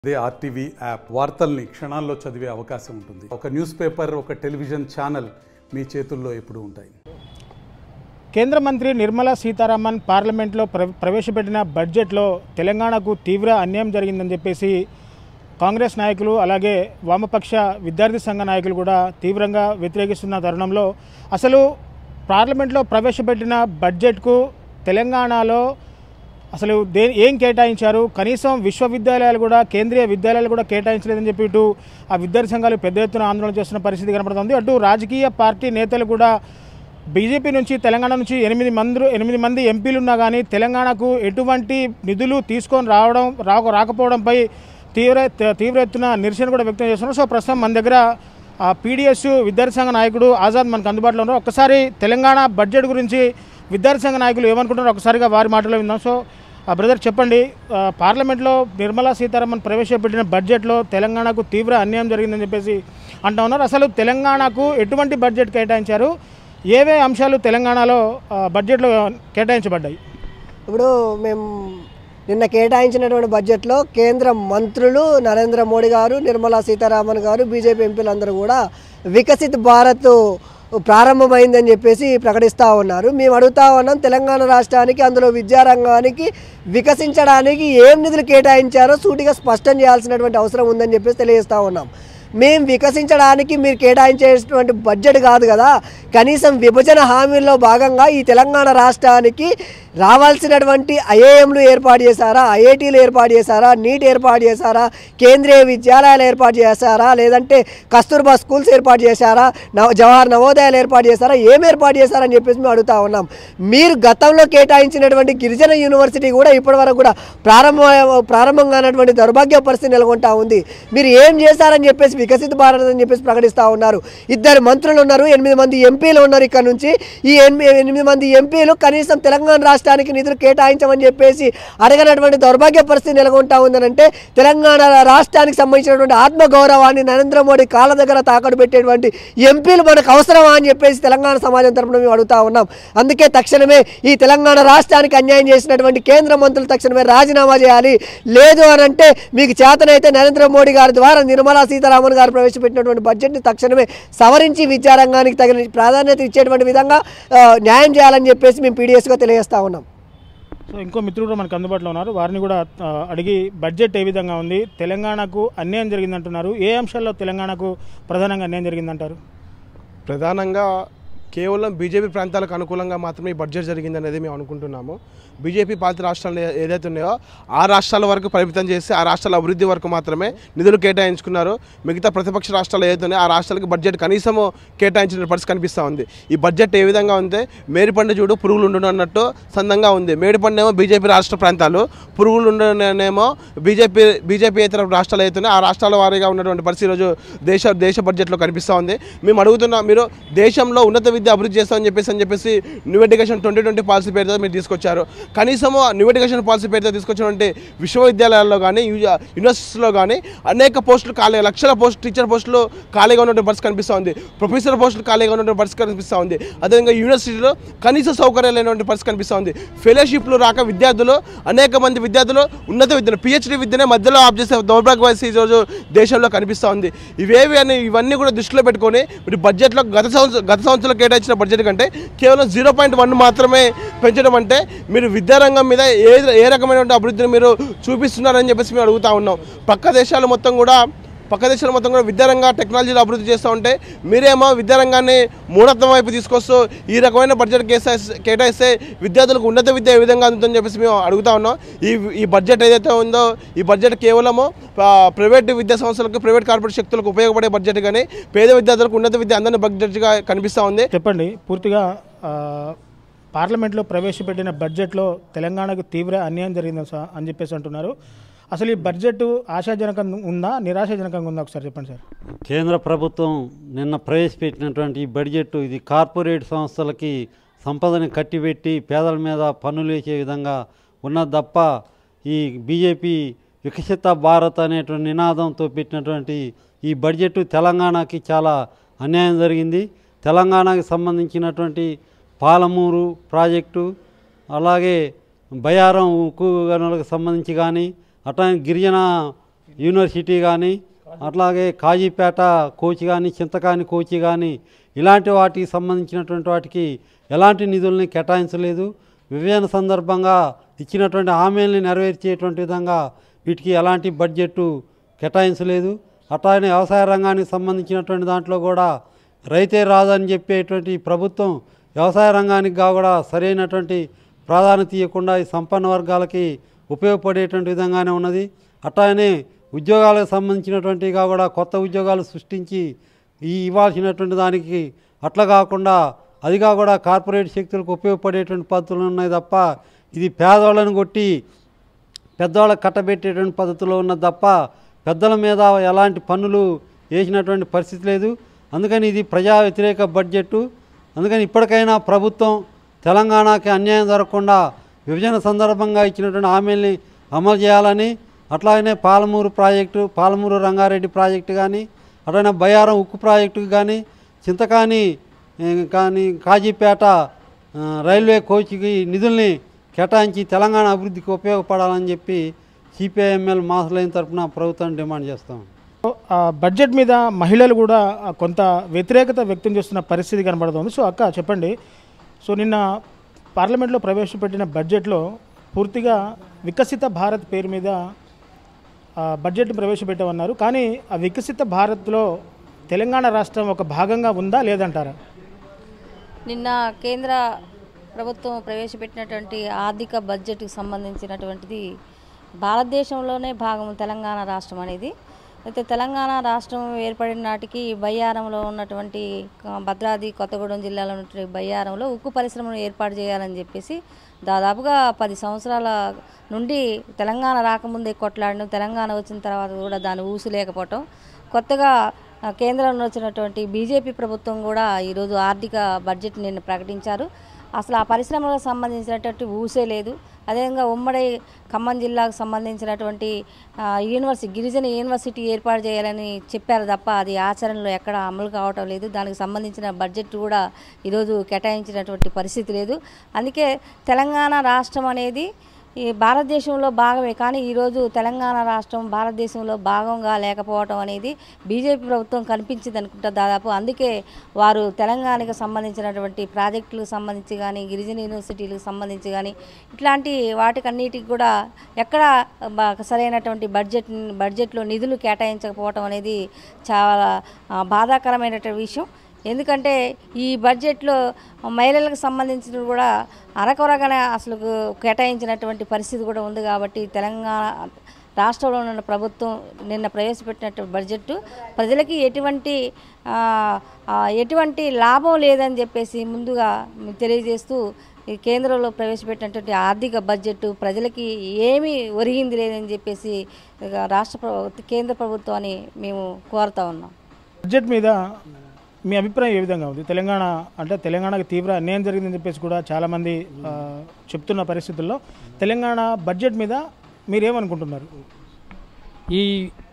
అదే RTV app వార్తల్ని క్షణాల్లో చదివే అవకాశం ఉంటుంది. ఒక న్యూస్ పేపర్, ఒక టెలివిజన్ ఛానల్ మీ చేతుల్లో ఎప్పుడూ ఉంటాయి. కేంద్ర మంత్రి నిర్మలా సీతారామన్ పార్లమెంట్లో ప్రవేశపెట్టిన బడ్జెట్లో తెలంగాణకు తీవ్ర అన్యాయం జరిగిందని చెప్పేసి కాంగ్రెస్ నాయకులు అలాగే వామపక్ష విద్యార్థి సంఘ నాయకులు కూడా తీవ్రంగా వ్యతిరేకిస్తున్న తరుణంలో అసలు పార్లమెంట్లో ప్రవేశపెట్టిన బడ్జెట్కు తెలంగాణలో అసలు ఏం కేటాయించారు, కనీసం విశ్వవిద్యాలయాలు కూడా కేంద్రీయ విద్యాలయాలు కూడా కేటాయించలేదని చెప్పి ఇటు ఆ విద్యార్థి సంఘాలు పెద్ద ఎత్తున ఆందోళన చేస్తున్న పరిస్థితి కనపడుతుంది. అటు రాజకీయ పార్టీ నేతలు కూడా బీజేపీ నుంచి తెలంగాణ నుంచి 8 మంది ఎంపీలు ఉన్నా కానీ తెలంగాణకు ఎటువంటి నిధులు తీసుకొని రాకపోవడంపై తీవ్ర ఎత్తున నిరసన కూడా వ్యక్తం చేస్తున్నారు. సో ప్రస్తుతం మన దగ్గర పీడిఎస్ విద్యార్థి సంఘ నాయకుడు ఆజాద్ మనకు అందుబాటులో ఉన్నారు. ఒక్కసారి తెలంగాణ బడ్జెట్ గురించి విద్యార్థి సంఘ నాయకులు ఏమనుకుంటున్నారో ఒకసారిగా వారి మాటలో విందాం. సో బ్రదర్ చెప్పండి, పార్లమెంట్లో నిర్మలా సీతారామన్ ప్రవేశపెట్టిన బడ్జెట్లో తెలంగాణకు తీవ్ర అన్యాయం జరిగిందని చెప్పేసి అంటా ఉన్నారు. అసలు తెలంగాణకు ఎటువంటి బడ్జెట్ కేటాయించారు, ఏవే అంశాలు తెలంగాణలో బడ్జెట్లో కేటాయించబడ్డాయి? ఇప్పుడు మేము నిన్న కేటాయించినటువంటి బడ్జెట్లో కేంద్ర మంత్రులు నరేంద్ర మోడీ గారు, నిర్మలా సీతారామన్ గారు, బీజేపీ ఎంపీలందరూ కూడా వికసిత్ భారత్ ప్రారంభమైందని చెప్పేసి ప్రకటిస్తూ ఉన్నారు. మేము అడుగుతా ఉన్నాం, తెలంగాణ రాష్ట్రానికి అందులో విద్యారంగానికి వికసించడానికి ఏం నిధులు కేటాయించారో సూటిగా స్పష్టం చేయాల్సినటువంటి అవసరం ఉందని చెప్పేసి తెలియజేస్తూ ఉన్నాం. మేము వికసించడానికి మీరు కేటాయించేటువంటి బడ్జెట్ కాదు కదా, కనీసం విభజన హామీల్లో భాగంగా ఈ తెలంగాణ రాష్ట్రానికి రావాల్సినటువంటి ఐఏఎంలు ఏర్పాటు చేశారా, ఐఐటీలు ఏర్పాటు చేశారా, నీట్ ఏర్పాటు చేశారా, కేంద్రీయ విద్యాలయాలు ఏర్పాటు చేశారా, లేదంటే కస్తూర్బా స్కూల్స్ ఏర్పాటు చేశారా, జవహర్ నవోదయాలు ఏర్పాటు చేశారా, ఏం ఏర్పాటు చేశారని చెప్పేసి మేము అడుగుతా ఉన్నాం. మీరు గతంలో కేటాయించినటువంటి గిరిజన యూనివర్సిటీ కూడా ఇప్పటివరకు కూడా ప్రారంభంగా ఉన్నటువంటి దౌర్భాగ్య పరిస్థితి నెలకొంటా ఉంది. మీరు ఏం చేశారని చెప్పేసి వికసిత భారత్ అని చెప్పేసి ప్రకటిస్తూ ఉన్నారు. 2 మంత్రులు ఉన్నారు, 8 మంది ఎంపీలు ఉన్నారు. ఇక్కడ నుంచి ఈ 8 మంది ఎంపీలు కనీసం తెలంగాణ రాష్ట్రానికి నిధులు కేటాయించమని చెప్పేసి అడగనటువంటి దౌర్భాగ్య పరిస్థితి నెలకొంటా ఉందనంటే తెలంగాణ రాష్ట్రానికి సంబంధించినటువంటి ఆత్మగౌరవాన్ని నరేంద్ర మోడీ కాళ్ళ దగ్గర తాకట్టు పెట్టేటువంటి ఎంపీలు మనకు అవసరమా అని చెప్పేసి తెలంగాణ సమాజం తరపున మేము అడుగుతా ఉన్నాం. అందుకే తక్షణమే ఈ తెలంగాణ రాష్ట్రానికి అన్యాయం చేసినటువంటి కేంద్ర మంత్రులు తక్షణమే రాజీనామా చేయాలి. లేదు అని అంటే మీకు చేతనైతే నరేంద్ర మోడీ గారి ద్వారా నిర్మలా సీతారామన్ గారు ప్రవేశపెట్టినటువంటి బడ్జెట్ని తక్షణమే సవరించి విద్యారంగానికి తగిన ప్రాధాన్యత ఇచ్చేటువంటి విధంగా న్యాయం చేయాలని చెప్పేసి మేము పీడిఎస్గా తెలియజేస్తా ఉన్నాం. సో ఇంకో మిత్రుడు మనకు అందుబాటులో ఉన్నారు, వారిని కూడా అడిగి బడ్జెట్ ఏ విధంగా ఉంది, తెలంగాణకు అన్యాయం జరిగిందంటున్నారు, ఏ అంశాల్లో తెలంగాణకు ప్రధానంగా అన్యాయం జరిగిందంటారు? ప్రధానంగా కేవలం బీజేపీ ప్రాంతాలకు అనుకూలంగా మాత్రమే ఈ బడ్జెట్ జరిగిందనేది మేము అనుకుంటున్నాము. బీజేపీ పాలిత రాష్ట్రాలు ఏదైతే ఉన్నాయో ఆ రాష్ట్రాల వరకు పరిమితం చేసి ఆ రాష్ట్రాల అభివృద్ధి వరకు మాత్రమే నిధులు కేటాయించుకున్నారు. మిగతా ప్రతిపక్ష రాష్ట్రాలు ఏదైతే ఉన్నాయో ఆ రాష్ట్రాలకు బడ్జెట్ కనీసము కేటాయించిన పరిస్థితి కనిపిస్తూ ఉంది. ఈ బడ్జెట్ ఏ విధంగా ఉంటే మేడిపండు చూడు పురుగులు ఉండు అన్నట్టు సందంగా ఉంది. మేడిపండు ఏమో బీజేపీ రాష్ట్ర ప్రాంతాలు, పురుగులు ఉండనేమో బీజేపీ ఇతర రాష్ట్రాలు అయితే ఆ రాష్ట్రాల వారీగా ఉన్నటువంటి పరిస్థితి ఈరోజు దేశ బడ్జెట్లో కనిపిస్తూ ఉంది. మేము అడుగుతున్నాం, మీరు దేశంలో ఉన్నత విద్య అభివృద్ధి చేస్తామని చెప్పేసి న్యూ ఎడ్యుకేషన్ 2020 పాలసీ పేరుతో మీరు తీసుకొచ్చారు. కనీసము న్యూ ఎడ్యుకేషన్ పాలసీ పేరుతో తీసుకొచ్చినటువంటి విశ్వవిద్యాలయాల్లో కానీ యూనివర్సిటీస్లో కానీ అనేక పోస్టులు ఖాళీగా, లక్షల టీచర్ పోస్టులు ఖాళీగా ఉన్నటువంటి పరిస్థితి కనిపిస్తూ ఉంది. ప్రొఫెసర్ పోస్టులు ఖాళీగా ఉన్నటువంటి పరిస్థితి కనిపిస్తూ ఉంది. అదేవిధంగా యూనివర్సిటీలో కనీస సౌకర్యాలు లేనటువంటి పరిస్థితి కనిపిస్తూ ఉంది. ఫెలోషిప్లు రాక అనేక మంది విద్యార్థులు ఉన్నత విద్యను PhD విద్యనే మధ్యలో ఆఫ్ చేసే దౌర్భాగ్య పరిస్థితి ఈరోజు దేశంలో కనిపిస్తూ ఉంది. ఇవన్నీ కూడా దృష్టిలో పెట్టుకొని మీరు బడ్జెట్లో గత సంవత్సరంలో కేటాయించిన బడ్జెట్ కంటే కేవలం 0.1 మాత్రమే పెంచడం అంటే మీరు విద్యారంగం మీద ఏ రకమైనటువంటి అభివృద్ధిని మీరు చూపిస్తున్నారని చెప్పేసి మేము అడుగుతా ఉన్నాం. పక్క దేశాలు మొత్తం కూడా విద్యారంగ టెక్నాలజీలో అభివృద్ధి చేస్తూ ఉంటే మీరేమో విద్యారంగాన్ని మూఢత్వం వైపు తీసుకొస్తూ ఈ రకమైన బడ్జెట్ కేటాయిస్తే విద్యార్థులకు ఉన్నత విద్య ఏ విధంగా అందుతుందని చెప్పేసి మేము అడుగుతా ఉన్నాం. ఈ బడ్జెట్ ఏదైతే ఉందో ఈ బడ్జెట్ కేవలము ప్రైవేట్ విద్యా సంస్థలకు, ప్రైవేట్ కార్పొరేట్ శక్తులకు ఉపయోగపడే బడ్జెట్ కానీ పేద విద్యార్థులకు ఉన్నత విద్య అందని బడ్జెట్గా కనిపిస్తూ ఉంది. చెప్పండి, పూర్తిగా పార్లమెంట్లో ప్రవేశపెట్టిన బడ్జెట్లో తెలంగాణకు తీవ్ర అన్యాయం జరిగింది అని చెప్పేసి అంటున్నారు. అసలు ఈ బడ్జెట్ ఆశాజనకంగా ఉందా, నిరాశాజనకంగా ఉందా, ఒకసారి చెప్పండి సార్. కేంద్ర ప్రభుత్వం నిన్న ప్రవేశపెట్టినటువంటి ఈ బడ్జెట్ ఇది కార్పొరేట్ సంస్థలకి సంపదని కట్టిపెట్టి పేదల మీద పన్నులు వేసే విధంగా ఉన్నది తప్ప ఈ బీజేపీ వికసిత భారత్ అనేటువంటి నినాదంతో పెట్టినటువంటి ఈ బడ్జెట్ తెలంగాణకి చాలా అన్యాయం జరిగింది. తెలంగాణకి సంబంధించినటువంటి పాలమూరు ప్రాజెక్టు, అలాగే బయారం ఉక్కు గనులకు సంబంధించి కానీ, అట్లానే గిరిజన యూనివర్సిటీ కానీ, అట్లాగే కాజీపేట కోచి కానీ, చింతకాని కోచి కానీ, ఇలాంటి వాటికి సంబంధించినటువంటి వాటికి ఎలాంటి నిధుల్ని కేటాయించలేదు. విభజన సందర్భంగా ఇచ్చినటువంటి హామీల్ని నెరవేర్చేటువంటి విధంగా వీటికి ఎలాంటి బడ్జెట్ కేటాయించలేదు. అట్లానే వ్యవసాయ రంగానికి సంబంధించినటువంటి దాంట్లో కూడా రైతే రాదని చెప్పేటువంటి ప్రభుత్వం వ్యవసాయ రంగానికి కూడా సరైనటువంటి ప్రాధాన్యత ఇవ్వకుండా ఈ సంపన్న వర్గాలకి ఉపయోగపడేటువంటి విధంగానే ఉన్నది. అట్లానే ఉద్యోగాలకు సంబంధించినటువంటిగా కూడా కొత్త ఉద్యోగాలు సృష్టించి ఇవ్వాల్సినటువంటి దానికి అట్లా కాకుండా అదిగా కూడా కార్పొరేట్ శక్తులకు ఉపయోగపడేటువంటి పద్ధతులు ఉన్నాయి తప్ప ఇది పేదవాళ్ళని కొట్టి పెద్దవాళ్ళకి కట్టబెట్టేటువంటి పద్ధతిలో ఉన్నది తప్ప పెద్దల మీద ఎలాంటి పన్నులు వేసినటువంటి పరిస్థితి లేదు. అందుకని ఇది ప్రజా వ్యతిరేక బడ్జెట్. అందుకని ఇప్పటికైనా ప్రభుత్వం తెలంగాణకి అన్యాయం జరగకుండా విభజన సందర్భంగా ఇచ్చినటువంటి హామీల్ని అమలు చేయాలని, అట్లాగనే పాలమూరు రంగారెడ్డి ప్రాజెక్టు కానీ, అట్లానే బయ్యారం ఉక్కు ప్రాజెక్టుకు కానీ, చింతకాని కాజీపేట రైల్వే కోచ్కి నిధుల్ని కేటాయించి తెలంగాణ అభివృద్ధికి ఉపయోగపడాలని చెప్పి సిపిఐఎంఎల్ మాస్ లైన్ తరఫున ప్రభుత్వాన్ని డిమాండ్ చేస్తాం. బడ్జెట్ మీద మహిళలు కూడా కొంత వ్యతిరేకత వ్యక్తం చేస్తున్న పరిస్థితి కనబడుతుంది. సో అక్క చెప్పండి, సో నిన్న పార్లమెంట్లో ప్రవేశపెట్టిన బడ్జెట్లో పూర్తిగా వికసిత భారత్ పేరు మీద బడ్జెట్ ప్రవేశపెట్టామన్నారు. కానీ ఆ వికసిత భారత్లో తెలంగాణ రాష్ట్రం ఒక భాగంగా ఉందా లేదంటారా? నిన్న కేంద్ర ప్రభుత్వం ప్రవేశపెట్టినటువంటి ఆర్థిక బడ్జెట్కి సంబంధించినటువంటిది భారతదేశంలోనే భాగం తెలంగాణ రాష్ట్రం అనేది. అయితే తెలంగాణ రాష్ట్రం ఏర్పడిన నాటికి బయ్యారంలో ఉన్నటువంటి భద్రాద్రి కొత్తగూడెం జిల్లాలో ఉన్నటువంటి బయ్యారంలో ఉక్కు పరిశ్రమను ఏర్పాటు చేయాలని చెప్పేసి దాదాపుగా 10 సంవత్సరాల నుండి తెలంగాణ రాకముందే కొట్లాడడం, తెలంగాణ వచ్చిన తర్వాత కూడా దాన్ని ఊసులేకపోవటం, కొత్తగా కేంద్రంలో వచ్చినటువంటి బీజేపీ ప్రభుత్వం కూడా ఈరోజు ఆర్థిక బడ్జెట్ నిన్న ప్రకటించారు. అసలు ఆ పరిశ్రమలకు సంబంధించినటువంటి ఊసే లేదు. అదేవిధంగా ఉమ్మడి ఖమ్మం జిల్లాకు సంబంధించినటువంటి గిరిజన యూనివర్సిటీ ఏర్పాటు చేయాలని చెప్పారు తప్ప అది ఆచరణలో ఎక్కడ అమలు కావటం లేదు. దానికి సంబంధించిన బడ్జెట్ కూడా ఈరోజు కేటాయించినటువంటి పరిస్థితి లేదు. అందుకే తెలంగాణ రాష్ట్రం అనేది ఈ భారతదేశంలో భాగమే, కానీ ఈరోజు తెలంగాణ రాష్ట్రం భారతదేశంలో భాగంగా లేకపోవటం అనేది బీజేపీ ప్రభుత్వం కనిపించింది అనుకుంటా దాదాపు. అందుకే వారు తెలంగాణకు సంబంధించినటువంటి ప్రాజెక్టులకు సంబంధించి కానీ, గిరిజన యూనివర్సిటీలకు సంబంధించి కానీ, ఇట్లాంటి వాటికన్నిటికి కూడా ఎక్కడ సరైనటువంటి బడ్జెట్లో నిధులు కేటాయించకపోవటం అనేది చాలా బాధాకరమైనటువంటి విషయం. ఎందుకంటే ఈ బడ్జెట్లో మహిళలకు సంబంధించిన కూడా అరకొరగానే అసలు కేటాయించినటువంటి పరిస్థితి కూడా ఉంది. కాబట్టి తెలంగాణ రాష్ట్రంలో ఉన్న ప్రభుత్వం నిన్న ప్రవేశపెట్టినటువంటి బడ్జెట్ ప్రజలకి ఎటువంటి లాభం లేదని చెప్పేసి ముందుగా తెలియజేస్తూ ఈ కేంద్రంలో ప్రవేశపెట్టినటువంటి ఆర్థిక బడ్జెట్ ప్రజలకి ఏమీ ఒరిగింది లేదని చెప్పేసి కేంద్ర ప్రభుత్వాన్ని మేము కోరుతా ఉన్నాం. బడ్జెట్ మీద మీ అభిప్రాయం ఏ విధంగా ఉంది? తెలంగాణకు తీవ్ర అన్యాయం జరిగిందని చెప్పేసి కూడా చాలామంది చెప్తున్న పరిస్థితుల్లో తెలంగాణ బడ్జెట్ మీద మీరేమనుకుంటున్నారు? ఈ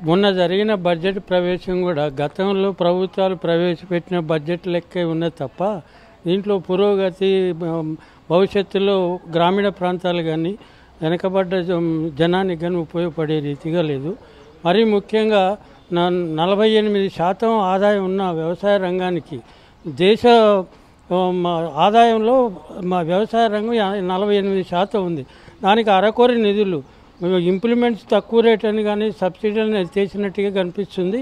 మొన్న జరిగిన బడ్జెట్ ప్రవేశం కూడా గతంలో ప్రభుత్వాలు ప్రవేశపెట్టిన బడ్జెట్ లెక్కే ఉన్నది తప్ప దీంట్లో పురోగతి, భవిష్యత్తులో గ్రామీణ ప్రాంతాలు కానీ వెనకబడ్డ జనానికి కానీ ఉపయోగపడే రీతిగా లేదు. మరీ ముఖ్యంగా 48% ఆదాయం ఉన్న వ్యవసాయ రంగానికి దేశ ఆదాయంలో మా వ్యవసాయ రంగం 48% ఉంది. దానికి అరకొర నిధులు, ఇంప్లిమెంట్స్ తక్కువ రేట్ అని కానీ సబ్సిడీలను ఎత్తేసినట్టుగా కనిపిస్తుంది.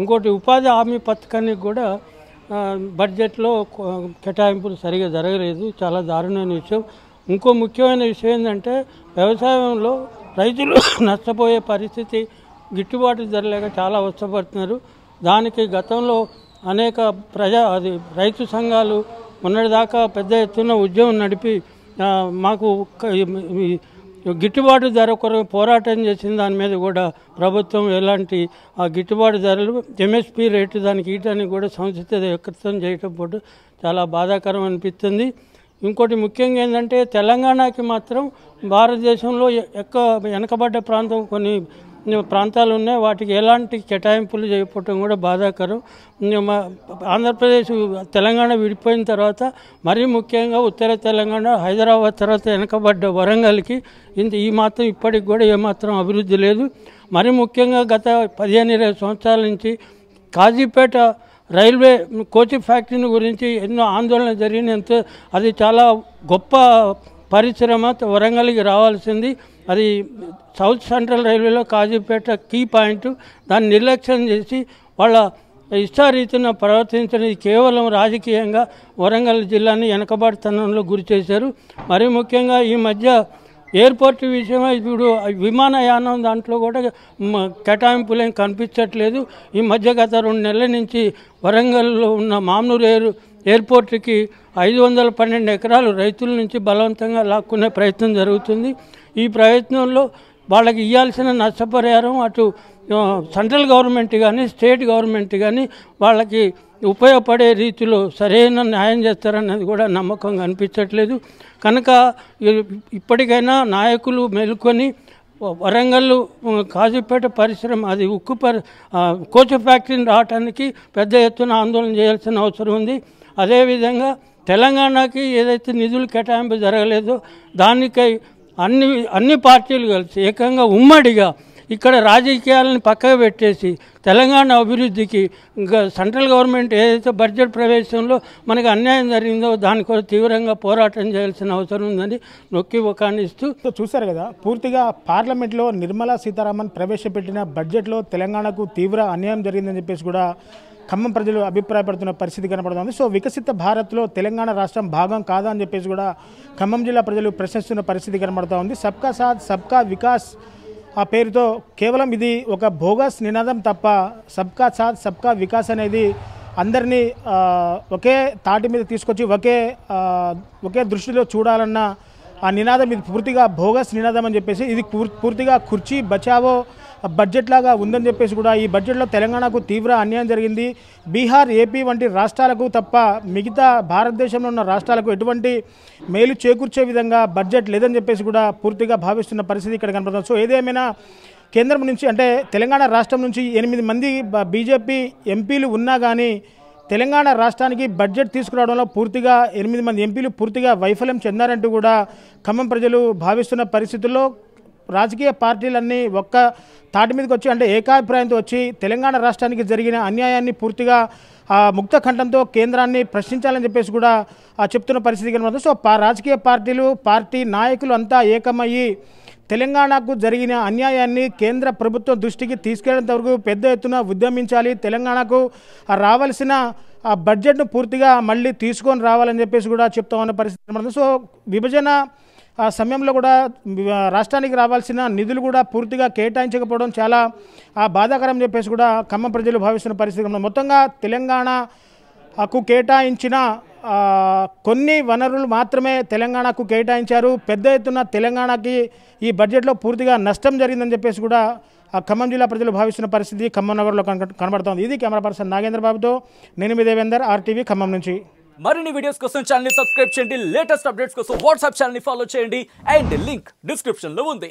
ఇంకోటి ఉపాధి హామీ పథకానికి కూడా బడ్జెట్లో కేటాయింపులు సరిగా జరగలేదు. చాలా దారుణమైన విషయం. ఇంకో ముఖ్యమైన విషయం ఏంటంటే వ్యవసాయంలో రైతులు నష్టపోయే పరిస్థితి, గిట్టుబాటు ధర లేక చాలా అవస్థపడుతున్నారు. దానికి గతంలో అనేక రైతు సంఘాలు మొన్నటిదాకా పెద్ద ఎత్తున ఉద్యమం నడిపి మాకు గిట్టుబాటు ధర కొరకు పోరాటం చేసిన దాని మీద కూడా ప్రభుత్వం ఎలాంటి ఆ గిట్టుబాటు ధరలు ఎంఎస్పీ రేటు దానికి ఇయటానికి కూడా సంసిద్ధత వ్యక్తం చేయటం పాటు చాలా బాధాకరం అనిపిస్తుంది. ఇంకోటి ముఖ్యంగా ఏంటంటే తెలంగాణకి మాత్రం భారతదేశంలో వెనకబడ్డ ప్రాంతం కొన్ని ప్రాంతాలు ఉన్నాయి. వాటికి ఎలాంటి కేటాయింపులు చేయకపోవటం కూడా బాధాకరం. ఆంధ్రప్రదేశ్ తెలంగాణ విడిపోయిన తర్వాత మరీ ముఖ్యంగా ఉత్తర తెలంగాణ హైదరాబాద్ తర్వాత వెనకబడ్డ వరంగల్కి ఈ మాత్రం ఇప్పటికి కూడా ఏమాత్రం అభివృద్ధి లేదు. మరీ ముఖ్యంగా గత 15-20 సంవత్సరాల నుంచి కాజీపేట రైల్వే కోచింగ్ ఫ్యాక్టరీని గురించి ఎన్నో ఆందోళన జరిగినంత అది చాలా గొప్ప పరిశ్రమ వరంగల్కి రావాల్సింది. అది సౌత్ సెంట్రల్ రైల్వేలో కాజీపేట కీ పాయింట్. దాన్ని నిర్లక్ష్యం చేసి వాళ్ళ ఇష్టారీతిన ప్రవర్తించడం కేవలం రాజకీయంగా వరంగల్ జిల్లాని వెనకబాటుతనంలో గురి చేశారు. మరీ ముఖ్యంగా ఈ మధ్య ఎయిర్పోర్ట్ విషయమై ఇప్పుడు విమానయానం దాంట్లో కూడా కేటాయింపులు ఏం కనిపించట్లేదు. ఈ మధ్య గత 2 నెలల నుంచి వరంగల్లో ఉన్న మామ్నూరు ఎయిర్పోర్ట్కి 512 ఎకరాలు రైతుల నుంచి బలవంతంగా లాక్కునే ప్రయత్నం జరుగుతుంది. ఈ ప్రయత్నంలో వాళ్ళకి ఇవ్వాల్సిన నష్టపరిహారం అటు సెంట్రల్ గవర్నమెంట్ కానీ స్టేట్ గవర్నమెంట్ కానీ వాళ్ళకి ఉపయోగపడే రీతిలో సరైన న్యాయం చేస్తారన్నది కూడా నమ్మకం కనిపించట్లేదు. కనుక ఇప్పటికైనా నాయకులు మేలుకొని వరంగల్ కాజీపేట పరిశ్రమ అది ఉక్కు కోచ్ ఫ్యాక్టరీని రావడానికి పెద్ద ఎత్తున ఆందోళన చేయాల్సిన అవసరం ఉంది. అదేవిధంగా తెలంగాణకి ఏదైతే నిధులు కేటాయింపు జరగలేదో దానికై అన్ని పార్టీలు కలిసి ఏకంగా ఉమ్మడిగా ఇక్కడ రాజకీయాలను పక్కకు పెట్టేసి తెలంగాణ అభివృద్ధికి ఇంకా సెంట్రల్ గవర్నమెంట్ ఏదైతే బడ్జెట్ ప్రవేశంలో మనకు అన్యాయం జరిగిందో దానికోసం తీవ్రంగా పోరాటం చేయాల్సిన అవసరం ఉందని నొక్కి ఒకానిస్తూ చూశారు కదా. పూర్తిగా పార్లమెంట్లో నిర్మలా సీతారామన్ ప్రవేశపెట్టిన బడ్జెట్లో తెలంగాణకు తీవ్ర అన్యాయం జరిగిందని చెప్పేసి కూడా ఖమ్మం ప్రజలు అభిప్రాయపడుతున్న పరిస్థితి కనపడుతుంది. సో వికసిత భారత్లో తెలంగాణ రాష్ట్రం భాగం కాదా అని చెప్పేసి కూడా ఖమ్మం జిల్లా ప్రజలు ప్రశ్నిస్తున్న పరిస్థితి కనపడుతూ ఉంది. సబ్కా సాథ్ సబ్కా వికాస్ ఆ పేరుతో కేవలం ఇది ఒక బోగస్ నినాదం తప్ప సబ్కా సాథ్ సబ్కా వికాస్ అనేది అందరినీ ఒకే తాటి మీద తీసుకొచ్చి ఒకే దృష్టిలో చూడాలన్న ఆ నినాదం ఇది పూర్తిగా బోగస్ నినాదం అని చెప్పేసి ఇది పూర్తిగా కుర్చీ బచావో బడ్జెట్ లాగా ఉందని చెప్పేసి కూడా ఈ బడ్జెట్లో తెలంగాణకు తీవ్ర అన్యాయం జరిగింది. బీహార్, ఏపీ వంటి రాష్ట్రాలకు తప్ప మిగతా భారతదేశంలో ఉన్న రాష్ట్రాలకు ఎటువంటి మేలు చేకూర్చే విధంగా బడ్జెట్ లేదని చెప్పేసి కూడా పూర్తిగా భావిస్తున్న పరిస్థితి ఇక్కడ కనపడుతుంది. సో ఏదేమైనా కేంద్రం నుంచి అంటే తెలంగాణ రాష్ట్రం నుంచి 8 మంది బీజేపీ ఎంపీలు ఉన్నా కానీ తెలంగాణ రాష్ట్రానికి బడ్జెట్ తీసుకురావడంలో పూర్తిగా 8 మంది ఎంపీలు పూర్తిగా వైఫల్యం చెందారంటూ కూడా ఖమ్మం ప్రజలు భావిస్తున్న పరిస్థితుల్లో రాజకీయ పార్టీలన్నీ ఒక్క తాటి మీదకి వచ్చి అంటే ఏకాభిప్రాయంతో వచ్చి తెలంగాణ రాష్ట్రానికి జరిగిన అన్యాయాన్ని పూర్తిగా ముక్త కంఠంతో కేంద్రాన్ని ప్రశ్నించాలని చెప్పేసి కూడా చెప్తున్న పరిస్థితి కనబడుతుంది. సో రాజకీయ పార్టీలు పార్టీ నాయకులు అంతా ఏకమయ్యి తెలంగాణకు జరిగిన అన్యాయాన్ని కేంద్ర ప్రభుత్వం దృష్టికి తీసుకెళ్లేంత వరకు పెద్ద ఎత్తున ఉద్యమించాలి. తెలంగాణకు రావాల్సిన బడ్జెట్ను పూర్తిగా మళ్ళీ తీసుకొని రావాలని చెప్పేసి కూడా చెప్తా ఉన్న పరిస్థితి కనబడుతుంది. సో విభజన సమయంలో కూడా రాష్ట్రానికి రావాల్సిన నిధులు కూడా పూర్తిగా కేటాయించకపోవడం చాలా బాధాకరం చెప్పేసి కూడా ఖమ్మం ప్రజలు భావిస్తున్న పరిస్థితి. మొత్తంగా తెలంగాణకు కేటాయించిన కొన్ని వనరులు మాత్రమే తెలంగాణకు కేటాయించారు. పెద్ద ఎత్తున తెలంగాణకి ఈ బడ్జెట్లో పూర్తిగా నష్టం జరిగిందని చెప్పేసి కూడా ఖమ్మం జిల్లా ప్రజలు భావిస్తున్న పరిస్థితి ఖమ్మం నగరంలో కనబడుతోంది. ఇది కెమెరా పర్సన్ నాగేంద్ర బాబుతో నేను మీ దేవేందర్, RTV ఖమ్మం నుంచి. మరిన్ని వీడియోస్ కోసం ఛానల్ ని సబ్స్క్రైబ్ చేయండి. లేటెస్ట్ అప్డేట్స్ కోసం వాట్సాప్ ఛానల్ ని ఫాలో చేయండి. అండ్ లింక్ డిస్క్రిప్షన్ లో ఉంది.